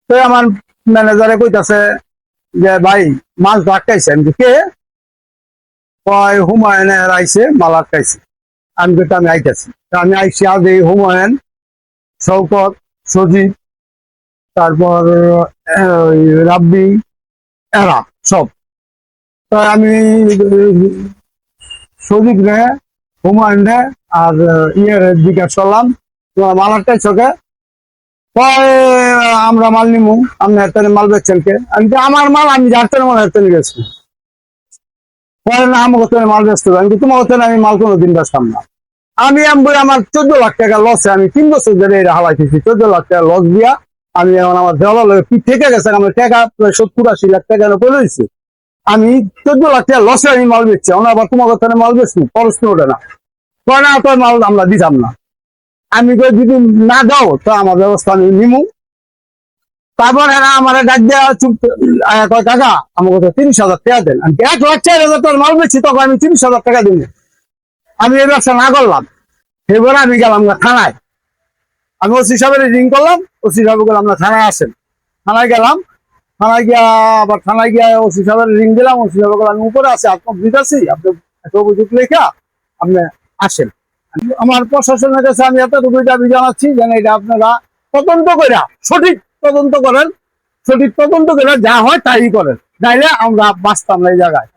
তো আমার ম্যানেজারে কইতাছে যে ভাই মাছ আটকাইছে। আমি কে? কয় হুমায়ুনের আইছে, মাল আটকাইছে। আমি তো আমি আইতেছি, আমি আইসি আজ এই হুমায়ুন, শওকত, সজিব, তারপর রাব্বি, এরা সব। তো আমি সজিব রে, হুমায়ুন রে আর ইয়ের জিজ্ঞাসা করলাম তোমার মাল আটকাইছ কে? কয় আমরা মাল নিমু, আপনি হাতে মাল বেচছেন কে? আমি আমার মাল আমি যার মাল হাতে গেছি। পরে না আমাকে তুমি মাল বেচতে হবে, আমি তোমার হতে আমি মাল কোনোদিন বেচতাম না। আমি আমার 14 লাখ টাকা লসে আমি 3 বছর ধরে এটা হালাইতেছি। 14 লাখ টাকা লস দিয়া আমি এখন আমার দেওয়াল থেকে গেছে, আমার টাকা প্রায় 70-80 লাখ টাকা পড়ে দিচ্ছি। আমি 14 লাখ টাকা লসে আমি মাল বেচছি, এখন আবার তোমার কথা মাল বেচছি, প্রশ্ন ওঠে না। কয় না তোর মাল আমরা দিতাম না। আমি যদি না দাও তো আমার ব্যবস্থা আমি নিমু। তারপর এরা আমার ডাক দেওয়া চুপ কয় টাকা আমাকে 30,000 টাকা দেন। আমি 1,04,000 টাকার মাল বেচছি, তখন আমি 30,000 টাকা দিব। আমি এই ব্যবসা না করলাম। এবারে আমি গেলাম না থানায়, আমি ওসি সাহেবের রিং করলাম। ওসি সাহেব বললাম না থানায় আসেন। থানায় গেলাম, থানায় গিয়া আবার থানায় গিয়া ওসি সাহেবের রিং দিলাম। ওসি সাহেব বললাম আমি উপরে আছি, আত্মবিদ আছি, আপনি একটা অভিযোগ লেখা আপনি আসেন। আমার প্রশাসনের কাছে আমি এতটুকু দাবি জানাচ্ছি যেন এটা আপনারা তদন্ত করে সঠিক তদন্ত করেন, সঠিক তদন্ত করে যা হয় তাই করেন, নাইলে আমরা বাঁচতাম না এই জায়গায়।